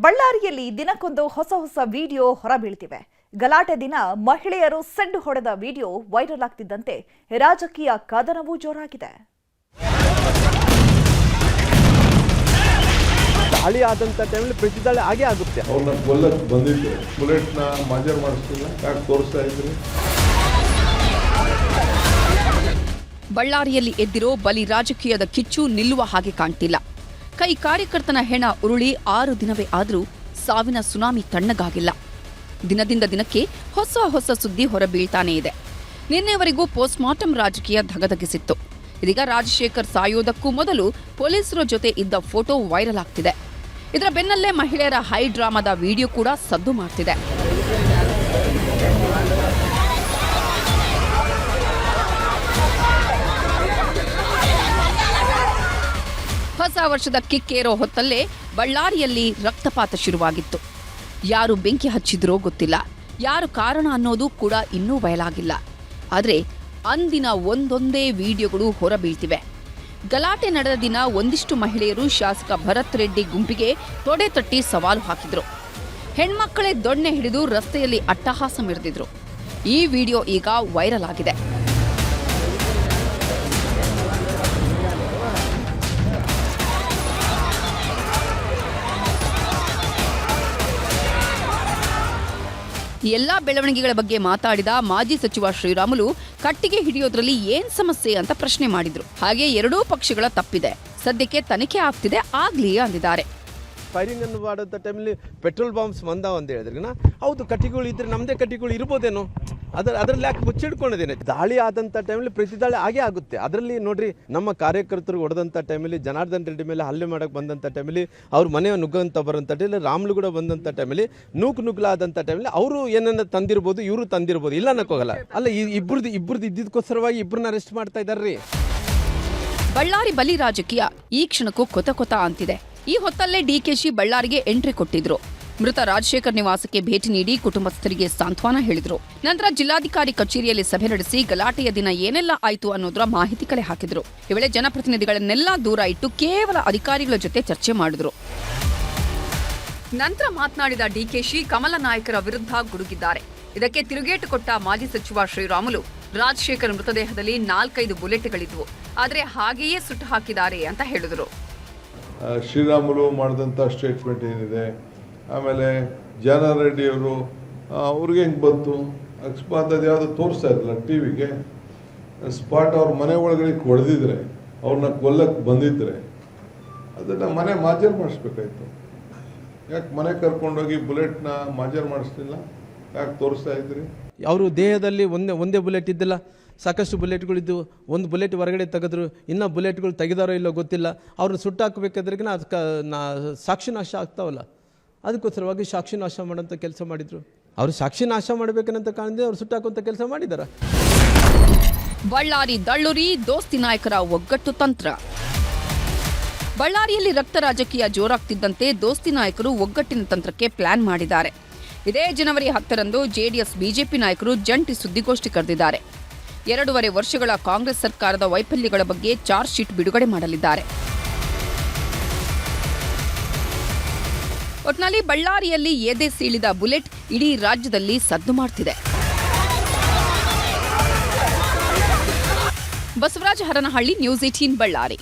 ಬಳ್ಳಾರಿಯಲ್ಲಿ ದಿನಕ್ಕೊಂದು ಹೊಸ ವಿಡಿಯೋ ಹೊರಬೀಳ್ತಿವೆ. ಗಲಾಟೆ ದಿನ ಮಹಿಳೆಯರು ಸೆಡ್ಡು ಹೊಡೆದ ವಿಡಿಯೋ ವೈರಲ್ ಆಗ್ತಿದ್ದಂತೆ ರಾಜಕೀಯ ಕದನವೂ ಜೋರಾಗಿದೆ. ದಾಳಿ ಆದಂತ ಟೈಮಲ್ಲಿ ಪ್ರತಿದಾಳಿ ಆಗೇ ಆಗುತ್ತೆ. ಅವ್ರನ್ನ ಕೊಲ್ಲಕ್ಕೆ ಬಂದಿದ್ರು, ಬುಲೆಟ್ನ ಮಾಜರ್ ಮಾಡಿಸ್ತಿಲ್ಲ, ಯಾಕೆ ತೋರಿಸ್ತಾ ಇದ್ರಿ? ಬಳ್ಳಾರಿಯಲ್ಲಿ ಎದ್ದಿರೋ ಬಲಿ ರಾಜಕೀಯದ ಕಿಚ್ಚು ನಿಲ್ಲುವ ಹಾಗೆ ಕಾಣ್ತಿಲ್ಲ. ಕೈ ಕಾರ್ಯಕರ್ತನ ಹೆಣ ಉರುಳಿ 6 ದಿನವೇ ಆದರೂ ಸಾವಿನ ಸುನಾಮಿ ತಣ್ಣಗಾಗಿಲ್ಲ. ದಿನದಿಂದ ದಿನಕ್ಕೆ ಹೊಸ ಸುದ್ದಿ ಹೊರಬೀಳ್ತಾನೇ ಇದೆ. ನಿನ್ನೆವರೆಗೂ ಪೋಸ್ಟ್ಮಾರ್ಟಂ ರಾಜಕೀಯ ಧಗಧಗಿಸಿತ್ತು. ಇದೀಗ ರಾಜಶೇಖರ್ ಸಾಯೋದಕ್ಕೂ ಮೊದಲು ಪೊಲೀಸರ ಜೊತೆ ಇದ್ದ ಫೋಟೋ ವೈರಲ್ ಆಗ್ತಿದೆ. ಇದರ ಬೆನ್ನಲ್ಲೇ ಮಹಿಳೆಯರ ಹೈ ಡ್ರಾಮಾದ ವಿಡಿಯೋ ಕೂಡ ಸದ್ದು ಮಾಡ್ತಿದೆ. ಹೊಸ ವರ್ಷದ ಕಿಕ್ಕೇರೋ ಹೊತ್ತಲ್ಲೇ ಬಳ್ಳಾರಿಯಲ್ಲಿ ರಕ್ತಪಾತ ಶುರುವಾಗಿತ್ತು. ಯಾರು ಬೆಂಕಿ ಹಚ್ಚಿದ್ರೋ ಗೊತ್ತಿಲ್ಲ, ಯಾರು ಕಾರಣ ಅನ್ನೋದು ಕೂಡ ಇನ್ನೂ ಬಯಲಾಗಿಲ್ಲ. ಆದರೆ ಅಂದಿನ ಒಂದೊಂದೇ ವಿಡಿಯೋಗಳು ಹೊರಬೀಳ್ತಿವೆ. ಗಲಾಟೆ ನಡೆದ ದಿನ ಒಂದಿಷ್ಟು ಮಹಿಳೆಯರು ಶಾಸಕ ಭರತ್ ರೆಡ್ಡಿ ಗುಂಪಿಗೆ ತೊಡೆ ತಟ್ಟಿ ಸವಾಲು ಹಾಕಿದ್ರು. ಹೆಣ್ಮಕ್ಕಳೇ ದೊಣ್ಣೆ ಹಿಡಿದು ರಸ್ತೆಯಲ್ಲಿ ಅಟ್ಟಹಾಸ ಮೆರೆದಿದ್ರು. ಈ ವಿಡಿಯೋ ಈಗ ವೈರಲ್ ಆಗಿದೆ. ಈ ಎಲ್ಲಾ ಬೆಳವಣಿಗೆಗಳ ಬಗ್ಗೆ ಮಾತಾಡಿದ ಮಾಜಿ ಸಚಿವ ಶ್ರೀರಾಮುಲು ಕಟ್ಟಿಗೆ ಹಿಡಿಯೋದ್ರಲ್ಲಿ ಏನ್ ಸಮಸ್ಯೆ ಅಂತ ಪ್ರಶ್ನೆ ಮಾಡಿದ್ರು. ಹಾಗೆ ಎರಡೂ ಪಕ್ಷಗಳ ತಪ್ಪಿದೆ, ಸದ್ಯಕ್ಕೆ ತನಿಖೆ ಆಗ್ತಿದೆ, ಆಗ್ಲಿ ಅಂದಿದ್ದಾರೆ. ಫೈರಿಂಗ್ ಅನ್ನು ಮಾಡುವಂಥ ಟೈಮಲ್ಲಿ ಪೆಟ್ರೋಲ್ ಬಾಂಬ್ಸ್ ಬಂದಾವ ಅಂತ ಹೇಳಿದ್ರಿನ ಹೌದು, ಕಟ್ಟಿಗಳು ಇದ್ರೆ ನಮ್ಮದೇ ಕಟ್ಟಿಗಳು ಇರ್ಬೋದೇನೋ, ಅದರಲ್ಲಿ ಯಾಕೆ ಮುಚ್ಚಿಡ್ಕೊಂಡಿದ್ದೇನೆ. ದಾಳಿ ಆದಂಥ ಟೈಮಲ್ಲಿ ಪ್ರತಿದಾಳಿ ಆಗೇ ಆಗುತ್ತೆ. ಅದರಲ್ಲಿ ನೋಡ್ರಿ, ನಮ್ಮ ಕಾರ್ಯಕರ್ತರು ಹೊಡೆದಂಥ ಟೈಮಲ್ಲಿ ಜನಾರ್ದನ್ ರೆಡ್ಡಿ ಮೇಲೆ ಹಲ್ಲೆ ಮಾಡೋಕ್ಕೆ ಬಂದಂಥ ಟೈಮಲ್ಲಿ ಅವ್ರ ಮನೆ ನುಗ್ಗಂತ ಬರೋಂಥ ಟೈಮಲ್ಲಿ ರಾಮ್ಲು ಕೂಡ ಬಂದಂಥ ಟೈಮಲ್ಲಿ ನುಗ್ಲಾದಂಥ ಟೈಮಲ್ಲಿ ಅವರು ಏನನ್ನ ತಂದಿರ್ಬೋದು, ಇವರು ತಂದಿರ್ಬೋದು, ಇಲ್ಲ ಅನ್ನಕ್ಕೋಗಲ್ಲ. ಅಲ್ಲ, ಇಬ್ಬರದ್ದು ಇದ್ದಿದ್ದಕ್ಕೋಸ್ಕರವಾಗಿ ಇಬ್ಬರನ್ನ ಅರೆಸ್ಟ್ ಮಾಡ್ತಾ ಇದ್ದಾರ್ರಿ. ಬಳ್ಳಾರಿ ಬಲಿ ರಾಜಕೀಯ ಈ ಕ್ಷಣಕ್ಕೂ ಕೊತ ಅಂತಿದೆ. ಈ ಹೊತ್ತಲ್ಲೇ ಡಿಕೆಶಿ ಬಳ್ಳಾರಿಗೆ ಎಂಟ್ರಿ ಕೊಟ್ಟಿದ್ರು. ಮೃತ ರಾಜಶೇಖರ್ ನಿವಾಸಕ್ಕೆ ಭೇಟಿ ನೀಡಿ ಕುಟುಂಬಸ್ಥರಿಗೆ ಸಾಂತ್ವನ ಹೇಳಿದ್ರು. ನಂತರ ಜಿಲ್ಲಾಧಿಕಾರಿ ಕಚೇರಿಯಲ್ಲಿ ಸಭೆ ನಡೆಸಿ ಗಲಾಟೆಯ ದಿನ ಏನೆಲ್ಲ ಆಯ್ತು ಅನ್ನೋದರ ಮಾಹಿತಿ ಕಲೆ ಹಾಕಿದ್ರು. ಈ ವೇಳೆ ಜನಪ್ರತಿನಿಧಿಗಳನ್ನೆಲ್ಲ ದೂರ ಇಟ್ಟು ಕೇವಲ ಅಧಿಕಾರಿಗಳ ಜೊತೆ ಚರ್ಚೆ ಮಾಡಿದ್ರು. ನಂತರ ಮಾತನಾಡಿದ ಡಿಕೆಶಿ ಕಮಲ ನಾಯಕರ ವಿರುದ್ಧ ಗುಡುಗಿದ್ದಾರೆ. ಇದಕ್ಕೆ ತಿರುಗೇಟು ಕೊಟ್ಟ ಮಾಜಿ ಸಚಿವ ಶ್ರೀರಾಮುಲು ರಾಜಶೇಖರ್ ಮೃತದೇಹದಲ್ಲಿ 4-5 ಬುಲೆಟ್ಗಳಿದ್ವು, ಆದರೆ ಹಾಗೆಯೇ ಸುಟ್ಟು ಹಾಕಿದ್ದಾರೆ ಅಂತ ಹೇಳಿದರು. ಶ್ರೀರಾಮುಲು ಮಾಡಿದಂಥ ಸ್ಟೇಟ್ಮೆಂಟ್ ಏನಿದೆ, ಆಮೇಲೆ ಜನಾರ್ದನ್ ರೆಡ್ಡಿ ಅವರು ಅವ್ರಿಗೆ ಹೆಂಗೆ ಬಂತು ಅಕಸ್ಮಾತ್ ಅದು ಯಾವುದು ತೋರಿಸ್ತಾ ಇದ್ರಲ್ಲ ಟಿವಿಗೆ, ಸ್ಪಾಟ್ ಅವ್ರ ಮನೆ ಒಳಗಡೆ ಹೊಡೆದಿದ್ರೆ, ಅವ್ರನ್ನ ಕೊಲ್ಲಕ್ಕೆ ಬಂದಿದ್ರೆ ಅದನ್ನು ಮನೆ ಮಾಜರ್ ಮಾಡಿಸ್ಬೇಕಾಯ್ತು. ಯಾಕೆ ಮನೆ ಕರ್ಕೊಂಡೋಗಿ ಬುಲೆಟ್ನ ಮಾಜರ್ ಮಾಡಿಸ್ತಿಲ್ಲ, ಯಾಕೆ ತೋರಿಸ್ತಾ ಇದ್ರಿ? ಅವರು ದೇಹದಲ್ಲಿ ಒಂದೇ ಬುಲೆಟ್ ಇದ್ದಿಲ್ಲ, ಸಾಕಷ್ಟು ಬುಲೆಟ್ಗಳಿದ್ದು. ಒಂದು ಬುಲೆಟ್ ಹೊರಗಡೆ ತೆಗೆದ್ರು, ಇನ್ನೂ ಬುಲೆಟ್ಗಳು ತೆಗೆದಾರೋ ಇಲ್ಲೋ ಗೊತ್ತಿಲ್ಲ. ಅವ್ರನ್ನ ಸುಟ್ಟಾಕಬೇಕಾದ್ರಿಗಿನ ಅದಕ್ಕೆ ಸಾಕ್ಷಿ ನಾಶ ಆಗ್ತಾವಲ್ಲ, ಅದಕ್ಕೋಸ್ಕರವಾಗಿ ಸಾಕ್ಷಿ ನಾಶ ಮಾಡೋಂಥ ಕೆಲಸ ಮಾಡಿದ್ರು. ಅವರು ಸಾಕ್ಷಿ ನಾಶ ಮಾಡಬೇಕಂತ ಕಾಣಿದೆ ಅವ್ರು ಸುಟ್ಟಾಕುವಂಥ ಕೆಲಸ ಮಾಡಿದಾರ. ಬಳ್ಳಾರಿ ದಳ್ಳುರಿ ದೋಸ್ತಿ ನಾಯಕರ ಒಗ್ಗಟ್ಟು ತಂತ್ರ. ಬಳ್ಳಾರಿಯಲ್ಲಿ ರಕ್ತ ರಾಜಕೀಯ ಜೋರಾಗ್ತಿದ್ದಂತೆ ದೋಸ್ತಿ ನಾಯಕರು ಒಗ್ಗಟ್ಟಿನ ತಂತ್ರಕ್ಕೆ ಪ್ಲಾನ್ ಮಾಡಿದ್ದಾರೆ. ಇದೇ ಜನವರಿ 10ರಂದು ಜೆಡಿಎಸ್ ಬಿಜೆಪಿ ನಾಯಕರು ಜಂಟಿ ಸುದ್ದಿಗೋಷ್ಠಿ ಕರೆದಿದ್ದಾರೆ. 2.5 ವರ್ಷಗಳ ಕಾಂಗ್ರೆಸ್ ಸರ್ಕಾರದ ವೈಫಲ್ಯಗಳ ಬಗ್ಗೆ ಚಾರ್ಜ್ ಶೀಟ್ ಬಿಡುಗಡೆ ಮಾಡಲಿದ್ದಾರೆ. ಒಟ್ನಲ್ಲಿ ಬಳ್ಳಾರಿಯಲ್ಲಿ ಎದೆ ಸೀಳಿದ ಬುಲೆಟ್ ಇಡೀ ರಾಜ್ಯದಲ್ಲಿ ಸದ್ದು ಮಾಡ್ತಿದೆ. ಬಸವರಾಜ ಹರನಹಳ್ಳಿ, ನ್ಯೂಸ್ 18 ಬಳ್ಳಾರಿ.